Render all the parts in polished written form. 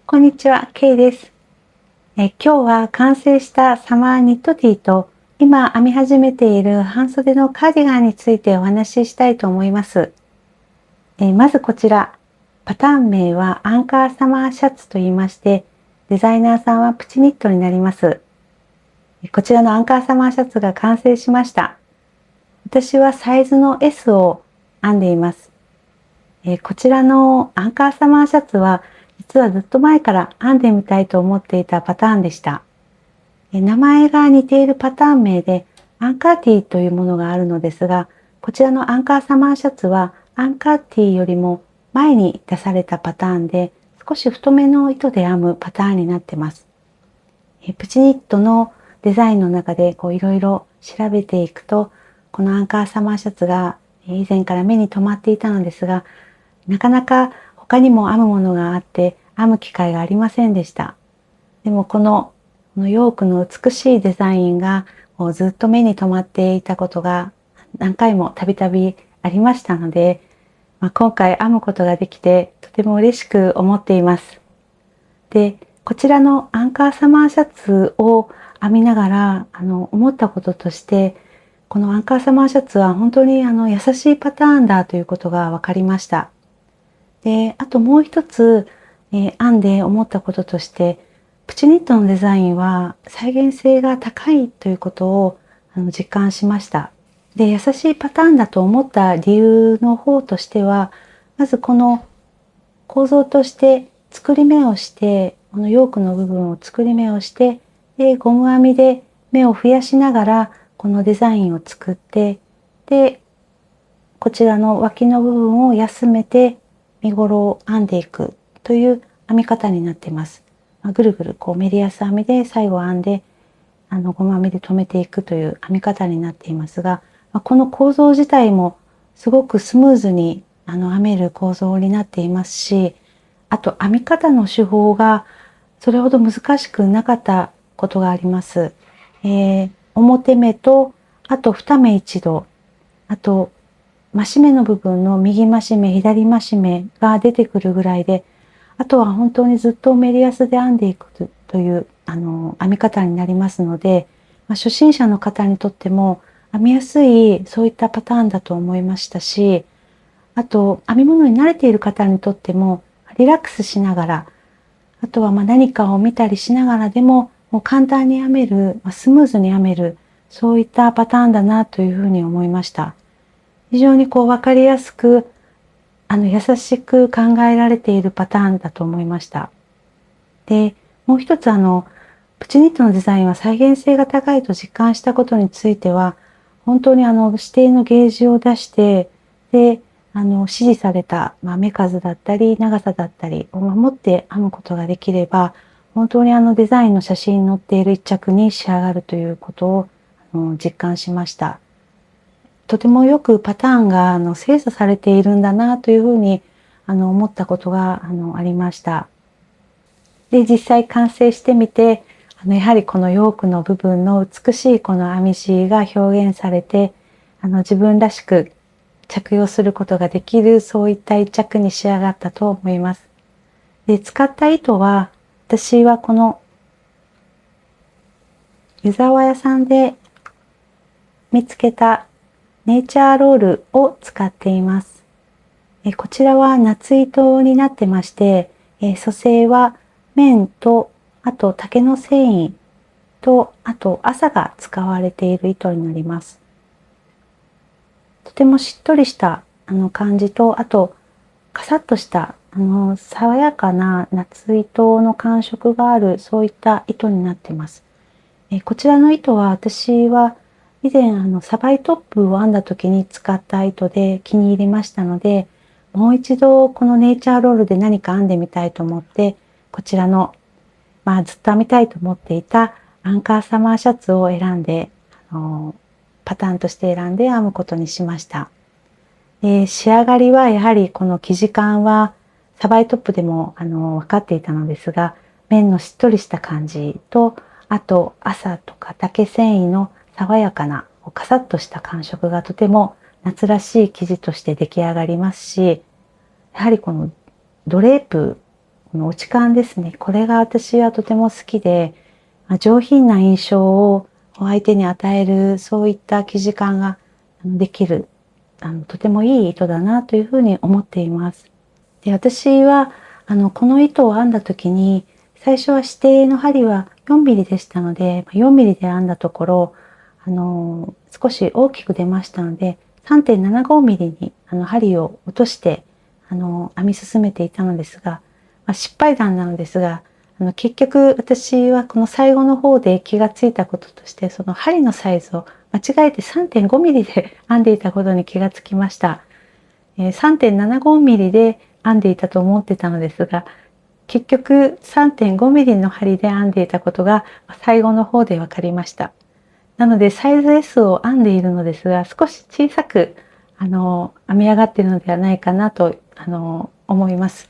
こんにちは、ケイです。今日は完成したサマーニットティーと今編み始めている半袖のカーディガンについてお話ししたいと思います。まずこちら、パターン名はアンカーサマーシャツと言いまして、デザイナーさんはプチニットになります。こちらのアンカーサマーシャツが完成しました。私はサイズの S を編んでいます。こちらのアンカーサマーシャツは実はずっと前から編んでみたいと思っていたパターンでした。名前が似ているパターン名でアンカーティーというものがあるのですが、こちらのアンカーサマーシャツはアンカーティーよりも前に出されたパターンで、少し太めの糸で編むパターンになっています。プチニットのデザインの中でいろいろ調べていくと、このアンカーサマーシャツが以前から目に留まっていたのですが、なかなか他にも編むものがあって編む機会がありませんでした。でもこのヨークの美しいデザインがずっと目に留まっていたことが何回もたびたびありましたので、今回編むことができてとても嬉しく思っています。で、こちらのアンカーサマーシャツを編みながら思ったこととして、このアンカーサマーシャツは本当に優しいパターンだということが分かりました。で、あともう一つ、編んで思ったこととして、プチニットのデザインは再現性が高いということを実感しました。で、優しいパターンだと思った理由の方としては、まずこの構造として作り目をして、このヨークの部分を作り目をして、で、ゴム編みで目を増やしながらこのデザインを作って、で、こちらの脇の部分を休めて身ごろを編んでいくという編み方になっています。ぐるぐるメリヤス編みで最後編んでゴム編みで留めていくという編み方になっていますが、この構造自体もすごくスムーズに編める構造になっていますし、あと編み方の手法がそれほど難しくなかったことがあります。表目とあと二目一度、あと増し目の部分の右増し目、左増し目が出てくるぐらいで、あとは本当にずっとメリヤスで編んでいくという編み方になりますので、初心者の方にとっても編みやすいそういったパターンだと思いましたし、あと編み物に慣れている方にとってもリラックスしながら、あとは何かを見たりしながらでももう簡単に編める、スムーズに編める、そういったパターンだなというふうに思いました。非常に分かりやすく、優しく考えられているパターンだと思いました。で、もう一つプチニットのデザインは再現性が高いと実感したことについては、本当に指定のゲージを出して、で、指示された、目数だったり、長さだったりを守って編むことができれば、本当にデザインの写真に載っている一着に仕上がるということを実感しました。とてもよくパターンが精査されているんだなというふうに思ったことがありました。で、実際完成してみて、やはりこのヨークの部分の美しいこの編み地が表現されて、自分らしく着用することができる、そういった一着に仕上がったと思います。で、使った糸は、私はこの湯沢屋さんで見つけたネイチャーロールを使っています。こちらは夏糸になってまして、組成は綿と、あと竹の繊維と、あと麻が使われている糸になります。とてもしっとりした感じと、あとカサッとした爽やかな夏糸の感触がある、そういった糸になっています。こちらの糸は私は以前サバイトップを編んだ時に使った糸で気に入りましたので、もう一度このネイチャーロールで何か編んでみたいと思って、こちらの、ずっと編みたいと思っていたアンカーサマーシャツを選んで、パターンとして選んで編むことにしました。仕上がりはやはりこの生地感はサバイトップでも分かっていたのですが、綿のしっとりした感じと、あと麻とか竹繊維の爽やかなカサッとした感触がとても夏らしい生地として出来上がりますし、やはりこのドレープこの落ち感ですね。これが私はとても好きで、上品な印象を相手に与える、そういった生地感ができる、とてもいい糸だなというふうに思っています。で、私は、この糸を編んだ時に、最初は指定の針は4ミリでしたので、4ミリで編んだところ、少し大きく出ましたので、3.75ミリに針を落として編み進めていたのですが、失敗談なのですが、結局私はこの最後の方で気がついたこととして、その針のサイズを間違えて3.5ミリで編んでいたことに気がつきました。3.75ミリで編んでいたと思ってたのですが、結局3.5ミリの針で編んでいたことが最後の方で分かりました。なのでサイズ S を編んでいるのですが、少し小さく編み上がっているのではないかなと思います。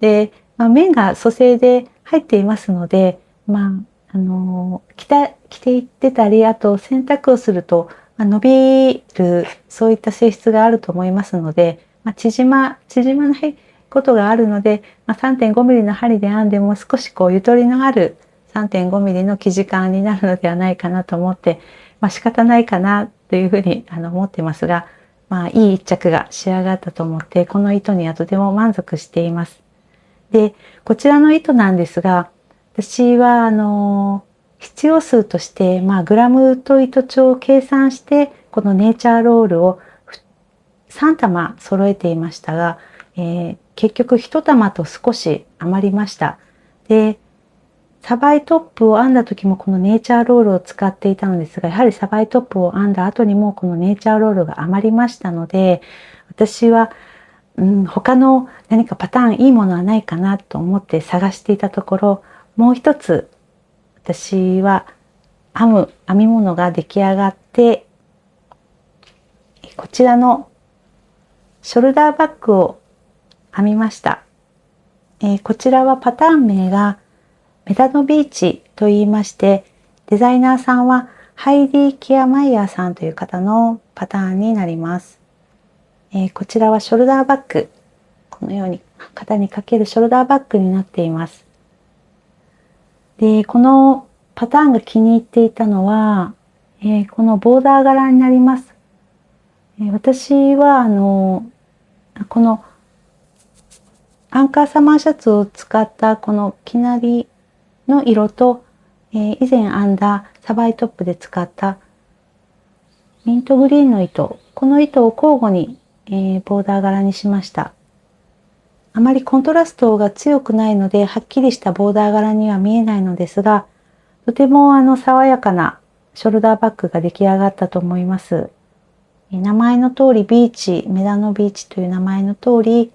で、面が蘇生で入っていますので、着ていってたり、あと洗濯をすると伸びる、そういった性質があると思いますので、縮まないことがあるので、3.5ミリの針で編んでも少しゆとりのある3.5ミリの生地感になるのではないかなと思って、仕方ないかなというふうに思ってますが、いい一着が仕上がったと思って、この糸にはとても満足しています。で、こちらの糸なんですが、私は必要数として、グラムと糸帳を計算して、このネイチャーロールを3玉揃えていましたが、結局1玉と少し余りました。で、サバイトップを編んだ時もこのネイチャーロールを使っていたのですが、やはりサバイトップを編んだ後にもこのネイチャーロールが余りましたので、私は他の何かパターンいいものはないかなと思って探していたところ、もう一つ私は編み物が出来上がって、こちらのショルダーバッグを編みました。こちらはパターン名がメダノビーチと言いまして、デザイナーさんはハイディ・ケアマイヤーさんという方のパターンになります。こちらはショルダーバッグ。このように肩にかけるショルダーバッグになっています。で、このパターンが気に入っていたのは、このボーダー柄になります。私はこのアンカーサマーシャツを使ったこの生成りの色と、以前編んだサバイトップで使ったミントグリーンの糸、この糸を交互に、ボーダー柄にしました。あまりコントラストが強くないので、はっきりしたボーダー柄には見えないのですが、とても爽やかなショルダーバッグが出来上がったと思います。名前の通りビーチ、メダノビーチという名前の通り、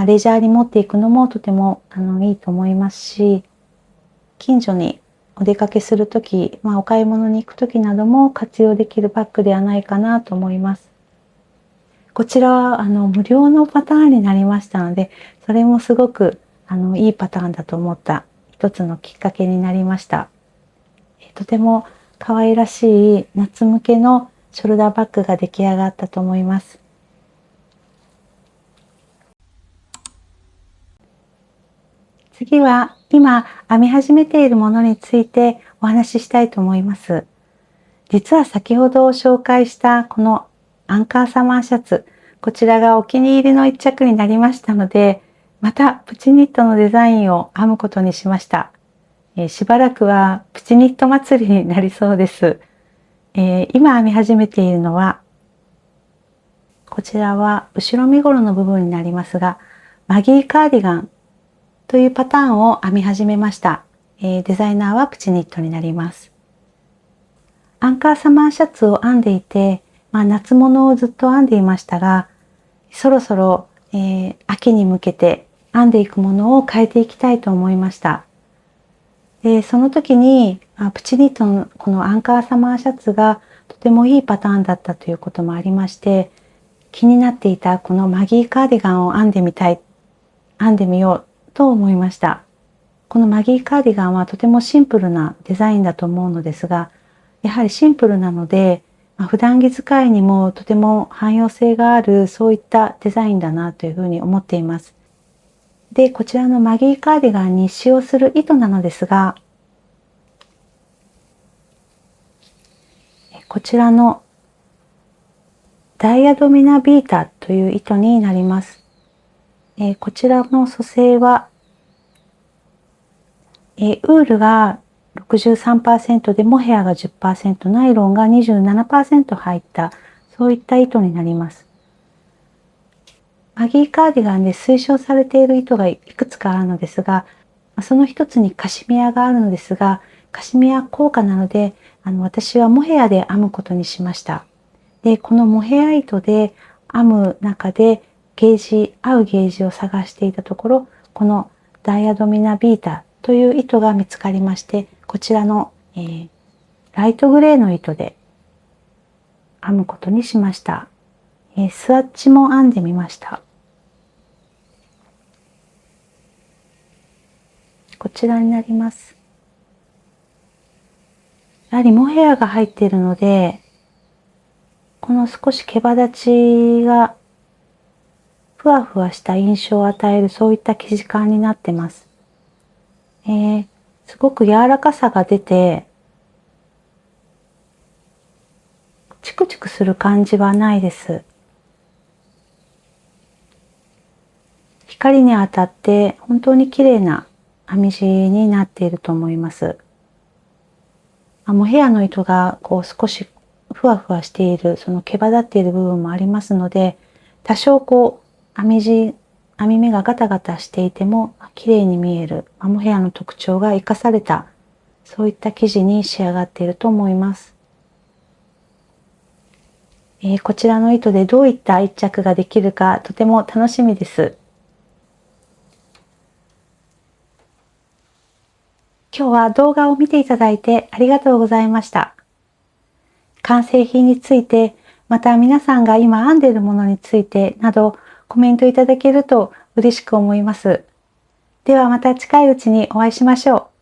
レジャーに持っていくのもとてもいいと思いますし、近所にお出かけするとき、お買い物に行くときなども活用できるバッグではないかなと思います。こちらは無料のパターンになりましたので、それもすごくいいパターンだと思った一つのきっかけになりました。とても可愛らしい夏向けのショルダーバッグが出来上がったと思います。次は今編み始めているものについてお話ししたいと思います。実は先ほど紹介したこのアンカーサマーシャツ、こちらがお気に入りの一着になりましたので、またプチニットのデザインを編むことにしました。しばらくはプチニット祭りになりそうです。今編み始めているのは、こちらは後ろ身頃の部分になりますが、マギーカーディガンというパターンを編み始めました。デザイナーはプチニットになります。アンカーサマーシャツを編んでいて、夏物をずっと編んでいましたが、そろそろ、秋に向けて編んでいくものを変えていきたいと思いました。で、その時に、プチニットのこのアンカーサマーシャツがとてもいいパターンだったということもありまして、気になっていたこのマギーカーディガンを編んでみようと思いました。このマギーカーディガンはとてもシンプルなデザインだと思うのですが、やはりシンプルなので、普段着使いにもとても汎用性があるそういったデザインだなというふうに思っています。で、こちらのマギーカーディガンに使用する糸なのですが、こちらのダイアドミナビータという糸になります。こちらの組成は、ウールが 63% でモヘアが 10%、ナイロンが 27% 入った、そういった糸になります。マギーカーディガンで推奨されている糸がいくつかあるのですが、その一つにカシミヤがあるのですが、カシミヤ高価なので、私はモヘアで編むことにしました。で、このモヘア糸で編む中で合うゲージを探していたところ、このダイアドミナビータという糸が見つかりまして、こちらの、ライトグレーの糸で編むことにしました。スワッチも編んでみました。こちらになります。やはりモヘアが入っているので、この少し毛羽立ちがふわふわした印象を与える、そういった生地感になってます。すごく柔らかさが出て、チクチクする感じはないです。光に当たって本当に綺麗な編み地になっていると思います。モヘアの糸がこう少しふわふわしている、その毛羽立っている部分もありますので、多少こう編み目がガタガタしていても綺麗に見えるモヘアの特徴が生かされた、そういった生地に仕上がっていると思います。こちらの糸でどういった一着ができるかとても楽しみです。今日は動画を見ていただいてありがとうございました。完成品について、また皆さんが今編んでいるものについてなどコメントいただけると嬉しく思います。ではまた近いうちにお会いしましょう。